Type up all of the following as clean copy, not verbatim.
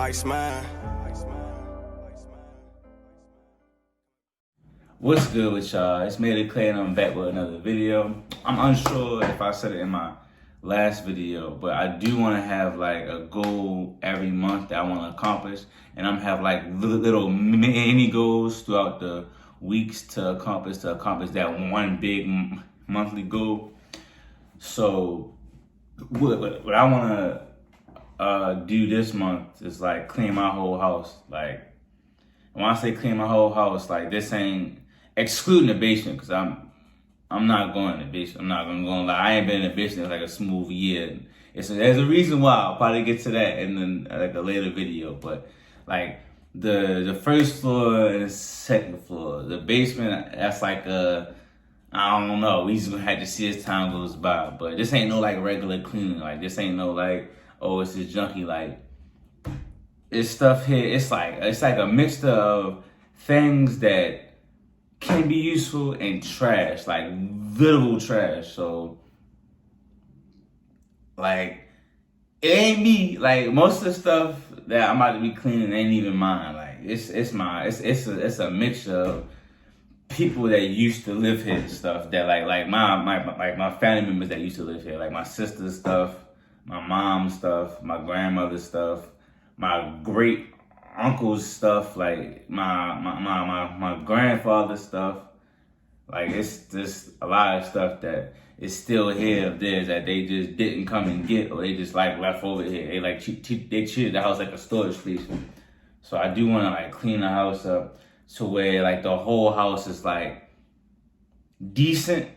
Iceman. What's good with y'all? It's Made It Clear and I'm back with another video. I'm unsure if I said it in my last video, but I do want to have like a goal every month that I want to accomplish, and I'm have like little mini goals throughout the weeks to accomplish that one big monthly goal. So what I want to do this month is like clean my whole house. Like when I say clean my whole house, like this ain't excluding the basement, because I'm not going in the basement. I'm not gonna go lie. I ain't been in the basement in like a smooth year. There's a reason why. I'll probably get to that in like a later video. But like the first floor and the second floor, the basement, that's like I don't know. We just gonna have to see as time goes by. But this ain't no like regular cleaning. Like this ain't no like, oh, it's just junky. Like it's stuff here. It's like a mixture of things that can be useful and trash, like literal trash. So like it ain't me. Like most of the stuff that I'm about to be cleaning ain't even mine. Like it's a mixture of people that used to live here and stuff, that like my family members that used to live here, like my sister's stuff, my mom's stuff, my grandmother's stuff, my great uncle's stuff, like my grandfather's stuff. Like it's just a lot of stuff that is still here of theirs that they just didn't come and get, or they just like left over here. They like they treated the house like a storage space. So I do want to like clean the house up to where like the whole house is like decent.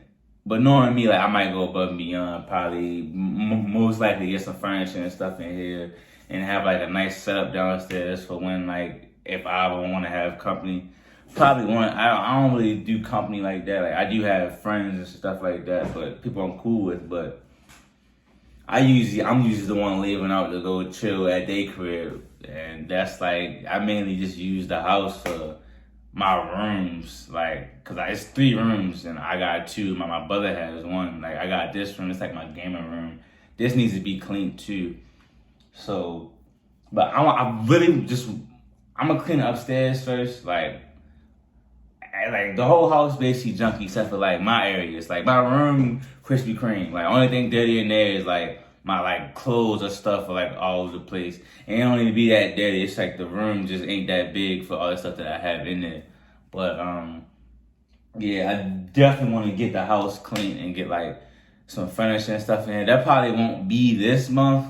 But knowing me, like I might go above and beyond, probably most likely get some furniture and stuff in here and have like a nice setup downstairs for when like if I ever want to have company. Probably want. I don't really do company like that. Like I do have friends and stuff like that, but people I'm cool with. But I'm usually the one leaving out to go chill at their crib, and that's like I mainly just use the house for my rooms, like, cause it's 3 rooms and I got 2. My brother has 1. Like I got this room. It's like my gaming room. This needs to be cleaned too. So, but I'm gonna clean it upstairs first, like the whole house basically junky except for like my area. It's like my room, Krispy Kreme. Like only thing dirty in there is like my like clothes or stuff are like all over the place. And it don't even be that dirty. It's like the room just ain't that big for all the stuff that I have in there. But yeah, I definitely want to get the house clean and get like some furniture and stuff in there. That probably won't be this month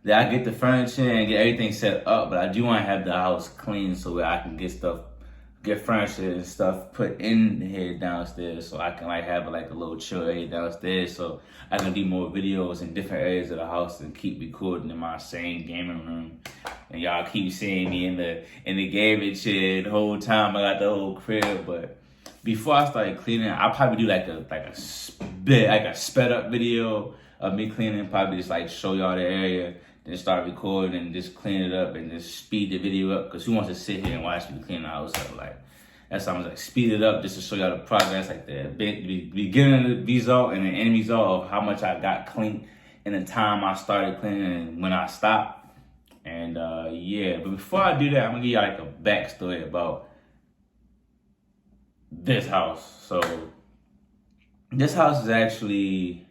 that I get the furniture and get everything set up, but I do want to have the house clean so that I can get furniture and stuff put in here downstairs, so I can like have like a little chill area downstairs, so I can do more videos in different areas of the house and keep recording in my same gaming room. And y'all keep seeing me in the gaming chair the whole time. I got the whole crib. But before I started cleaning, I'll probably do like a sped up video of me cleaning. Probably just like show y'all the area, then start recording and just clean it up and just speed the video up. Cause who wants to sit here and watch me clean the house up? Like that's why I was like speed it up just to show y'all the progress, like the beginning result and the end result of how much I got clean in the time I started cleaning and when I stopped. And yeah, but before I do that, I'm gonna give y'all like a backstory about this house. So this house is actually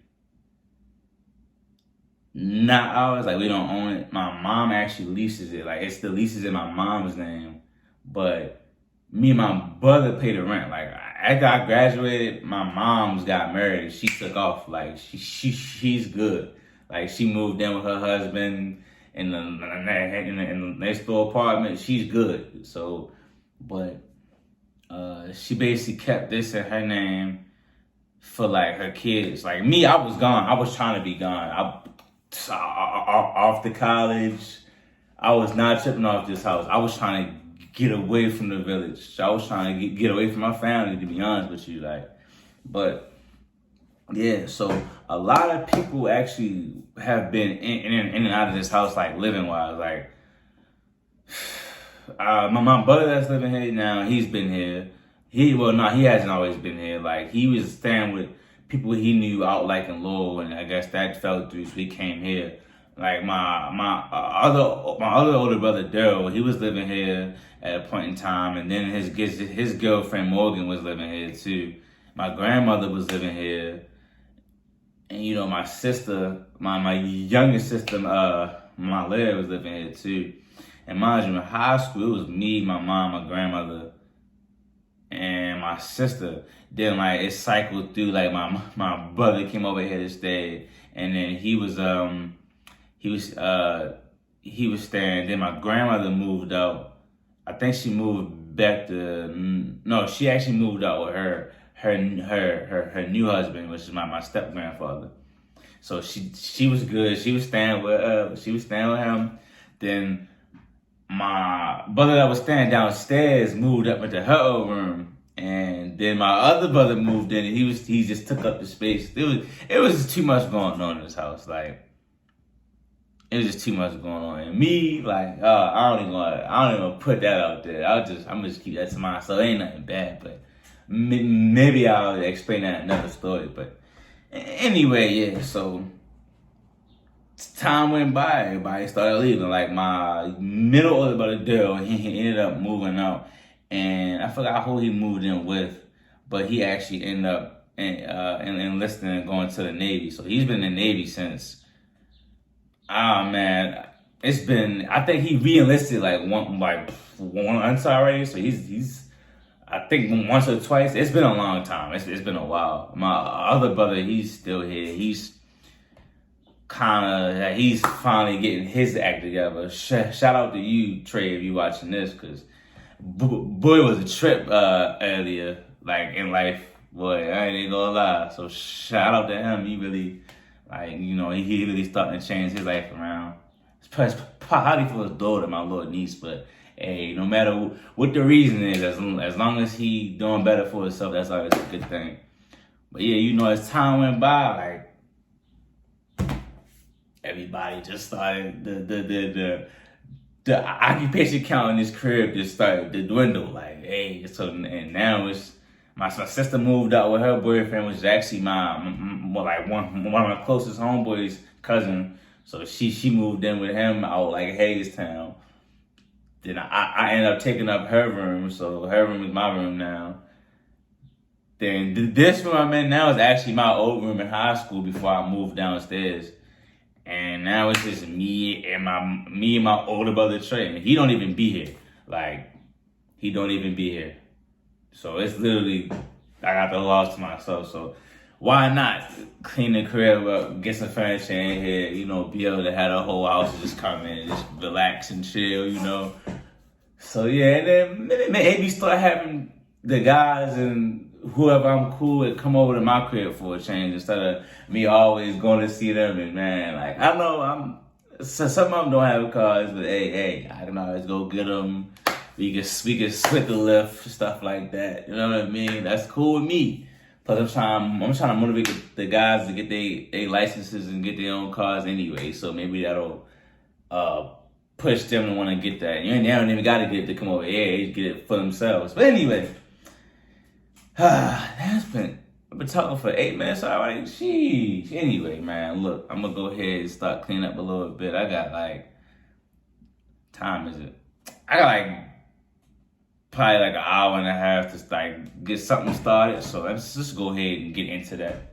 not ours. Like we don't own it. My mom actually leases it. Like the lease is in my mom's name, but me and my brother pay the rent. Like after I graduated, my mom's got married. She took off. Like she's good. Like she moved in with her husband in the next door apartment. She's good. So, but she basically kept this in her name for like her kids. Like me, I was gone. I was trying to be gone. Off to college. I was not tripping off this house. I was trying to get away from the village. I was trying to get away from my family, to be honest with you. Like, but yeah, so a lot of people actually have been in and out of this house, like living wise. Like, my brother that's living here now, he's been here. He hasn't always been here. Like, he was staying with people he knew out like in Lowell, and I guess that fell through, so he came here. Like my other older brother Daryl, he was living here at a point in time, and then his girlfriend Morgan was living here too. My grandmother was living here, and you know my sister, my youngest sister, my Larry was living here too. And mind you, in high school, it was me, my mom, my grandmother, and my sister. Then like it cycled through. Like my brother came over here to stay, and then he was staying. Then my grandmother moved out. I think she moved back to no, she actually moved out with her new husband, which is my step grandfather. So she was good. She was staying with him. Then my brother that was staying downstairs moved up into her old room, and then my other brother moved in, and he just took up the space. It was just too much going on in this house. Like it was just too much going on. And me, like, I don't even put that out there. I'm gonna just keep that to myself. It ain't nothing bad, but maybe I'll explain that in another story. But anyway, yeah. So time went by, everybody started leaving. Like my middle older brother Daryl, he ended up moving out, and I forgot who he moved in with, but he actually ended up enlisting and going to the Navy. So he's been in the Navy since. Man, it's been. I think he re-enlisted once already. So he's. I think once or twice. It's been a long time. It's been a while. My other brother, he's still here. He's finally getting his act together. Shout out to you, Trey, if you watching this, because boy, it was a trip earlier, like in life. Boy, I ain't gonna lie. So shout out to him. He really, he really starting to change his life around. It's probably for his daughter, my little niece, but hey, no matter what the reason is, as long as he doing better for himself, that's always a good thing. But yeah, as time went by, like everybody just started the occupation count in this crib just started to dwindle. Like, hey, so and now it's my sister moved out with her boyfriend, which is actually one of my closest homeboys' cousin. So she moved in with him out like Hagerstown. Then I ended up taking up her room, so her room is my room now. Then this room I'm in now is actually my old room in high school before I moved downstairs. And now it's just me and my older brother Trey. And he don't even be here. Like, he don't even be here. So it's literally, I got the loss to myself. So why not clean the crib up, get some furniture in here, be able to have the whole house just come in and just relax and chill. So yeah, and then maybe start having the guys and whoever I'm cool with come over to my crib for a change instead of me always going to see them. And man, like, I know some of them don't have cars, but hey, I can always go get them. We can split the lift, stuff like that. You know what I mean? That's cool with me. Plus, I'm trying to motivate the guys to get their licenses and get their own cars anyway. So maybe that'll push them to want to get that. They don't even got to get it to come over here. They get it for themselves. But anyway, I've been talking for 8 minutes already. Sheesh. Anyway, man, look, I'm gonna go ahead and start cleaning up a little bit. I got time is it? I got probably an hour and a half to get something started. So let's just go ahead and get into that.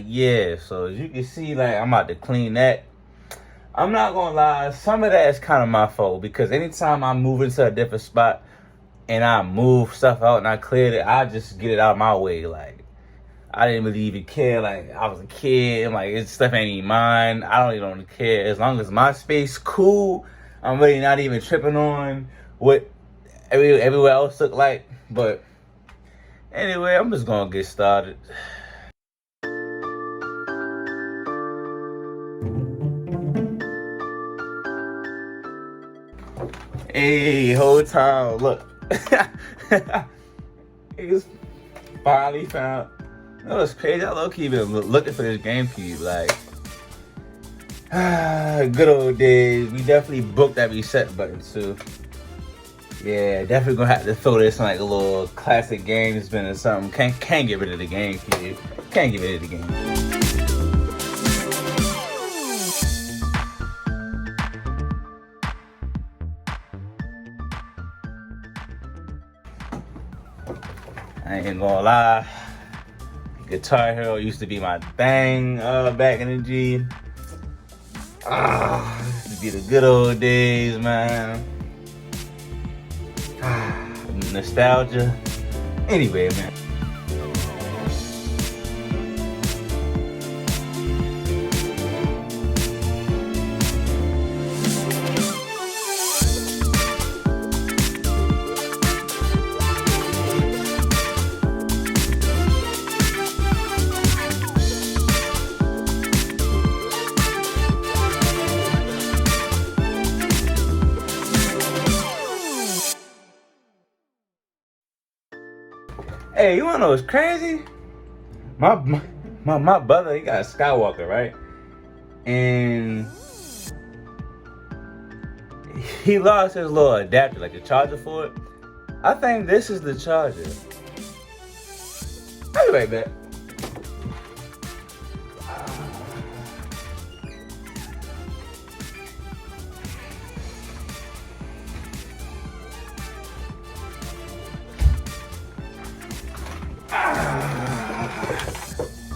Yeah, so as you can see, I'm about to clean that. I'm not gonna lie, some of that is kind of my fault because anytime I move into a different spot and I move stuff out and I clear it, I just get it out of my way. Like, I didn't really even care. Like, I was a kid and it's stuff ain't even mine. I don't even care. As long as my space cool, I'm really not even tripping on what everywhere else look like. But anyway, I'm just gonna get started. Hey, whole time, look. Niggas finally found. That was crazy. I low-key been looking for this GameCube. Good old days. We definitely booked that reset button too. Yeah, definitely gonna have to throw this in a little classic games bin or something. Can't get rid of the GameCube. Can't get rid of the game. I ain't gonna lie. Guitar Hero used to be my thing back in the G. Used to be the good old days, man. Nostalgia. Anyway, man. Hey, you wanna know what's crazy? My brother, he got a Skywalker, right? And he lost his little adapter, like the charger for it. I think this is the charger. I'll be right back.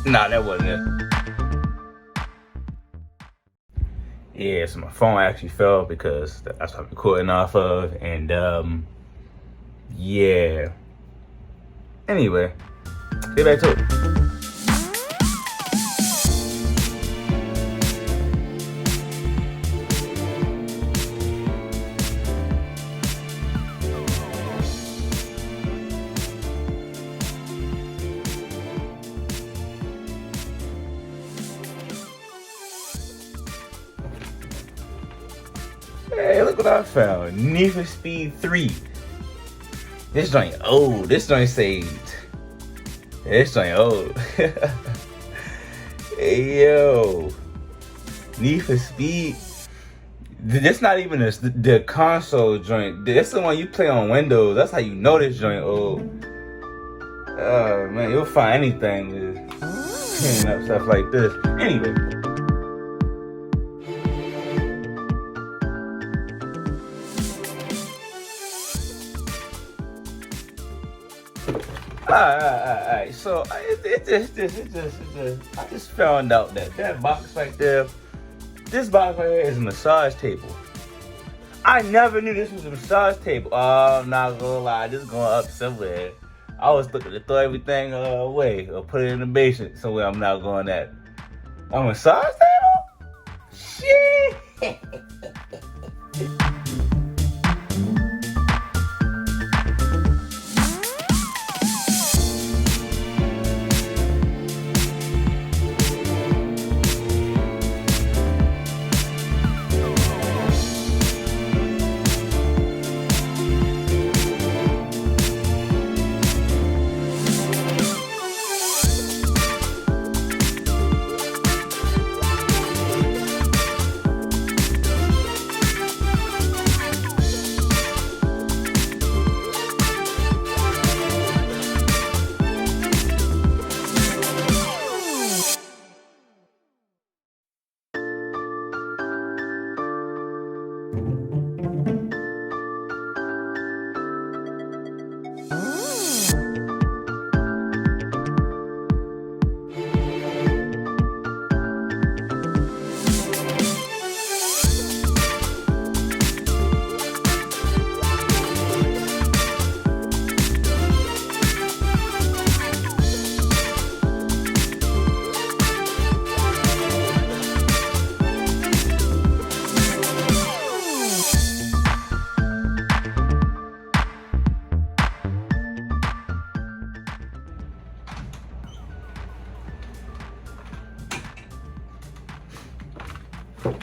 Nah, that wasn't it. Yeah, so my phone actually fell because that's what I'm recording off of, and yeah. Anyway, get back to it. Hey, look what I found. Need for Speed 3. This joint old. This joint saved. This joint old. Hey, yo. Need for Speed. This not even the console joint. This the one you play on Windows. That's how you know this joint old. Oh, man, you'll find anything with cleaning up stuff like this. Anyway. Alright. So I just found out that box right there, this box right here is a massage table. I never knew this was a massage table. Oh, I'm not gonna lie, this is going up somewhere. I was looking to throw everything away or put it in the basement somewhere. I'm not going that. A massage table? Shit.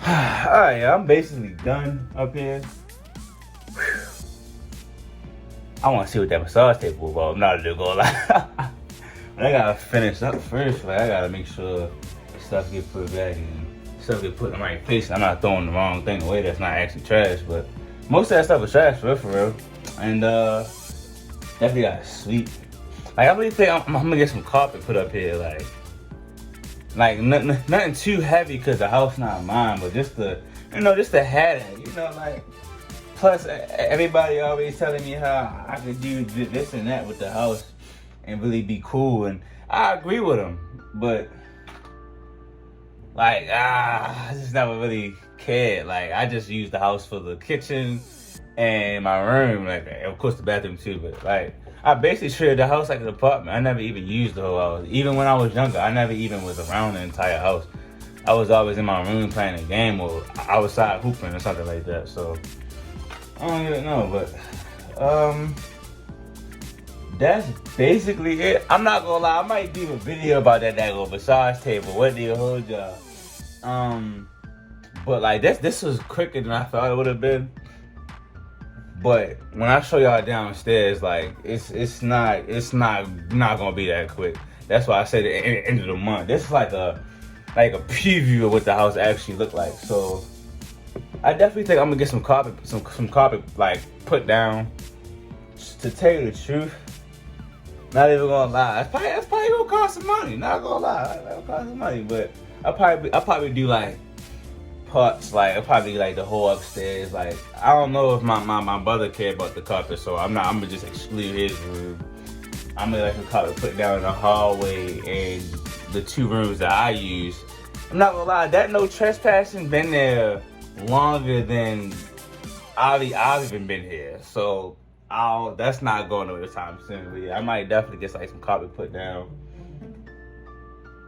Alright, I'm basically done up here. Whew. I want to see what that massage table is about. I'm not gonna lie. But I gotta finish up first. Like, I gotta make sure stuff get put back and stuff get put in the right place. I'm not throwing the wrong thing away that's not actually trash, but most of that stuff is trash for real. And definitely gotta sweep. Like, I really think I'm gonna get some carpet put up here, like nothing too heavy because the house not mine, but just the hat, like. Plus, everybody always telling me how I could do this and that with the house, and really be cool. And I agree with him, but like, I just never really cared. Like, I just used the house for the kitchen and my room, like, of course the bathroom too, but like, I basically treated the house like an apartment. I never even used the whole house. Even when I was younger, I never even was around the entire house. I was always in my room playing a game or outside hooping or something like that. So I don't even know, but that's basically it. I'm not gonna lie, I might do a video about that daggone massage table. What the whole job? But like this was quicker than I thought it would have been. But when I show y'all downstairs, like it's not gonna be that quick. That's why I said the end of the month. This is like a preview of what the house actually looked like. So I definitely think I'm gonna get some carpet like put down. To tell you the truth, not even gonna lie, that's probably gonna cost some money. Not gonna lie, that'll cost some money. But I'll probably do like parts, like I'll probably like the whole upstairs. Like I don't know if my brother care about the carpet, so I'm gonna just exclude his room. I'm gonna let the carpet put down in the hallway and the 2 rooms that I use. I'm not gonna lie, that no trespassing been there longer than I've even been here. So that's not going away this time soon. But yeah, I might definitely get like some carpet put down.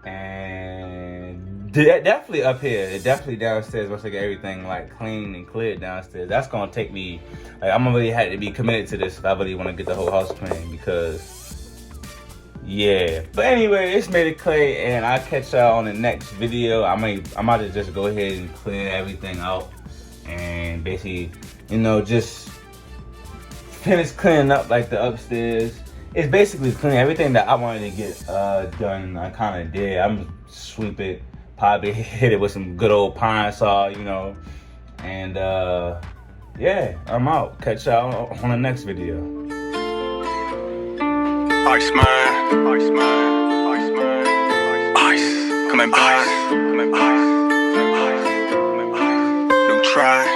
And definitely up here, definitely downstairs. Once I get everything like clean and cleared downstairs, that's gonna take me. Like I'm gonna really have to be committed to this if I really want to get the whole house clean, because yeah. But anyway, it's Made of Clay, and I'll catch y'all on the next video. I might just go ahead and clean everything out and basically, just finish cleaning up like the upstairs. It's basically clean. Everything that I wanted to get done, I kind of did. I'm gonna sweep it, probably hit it with some good old Pine Sol, and yeah, I'm out. Catch y'all on the next video. Iceman, Iceman, Iceman, Ice, come and ice, come and ice, come and ice, come and ice, new try.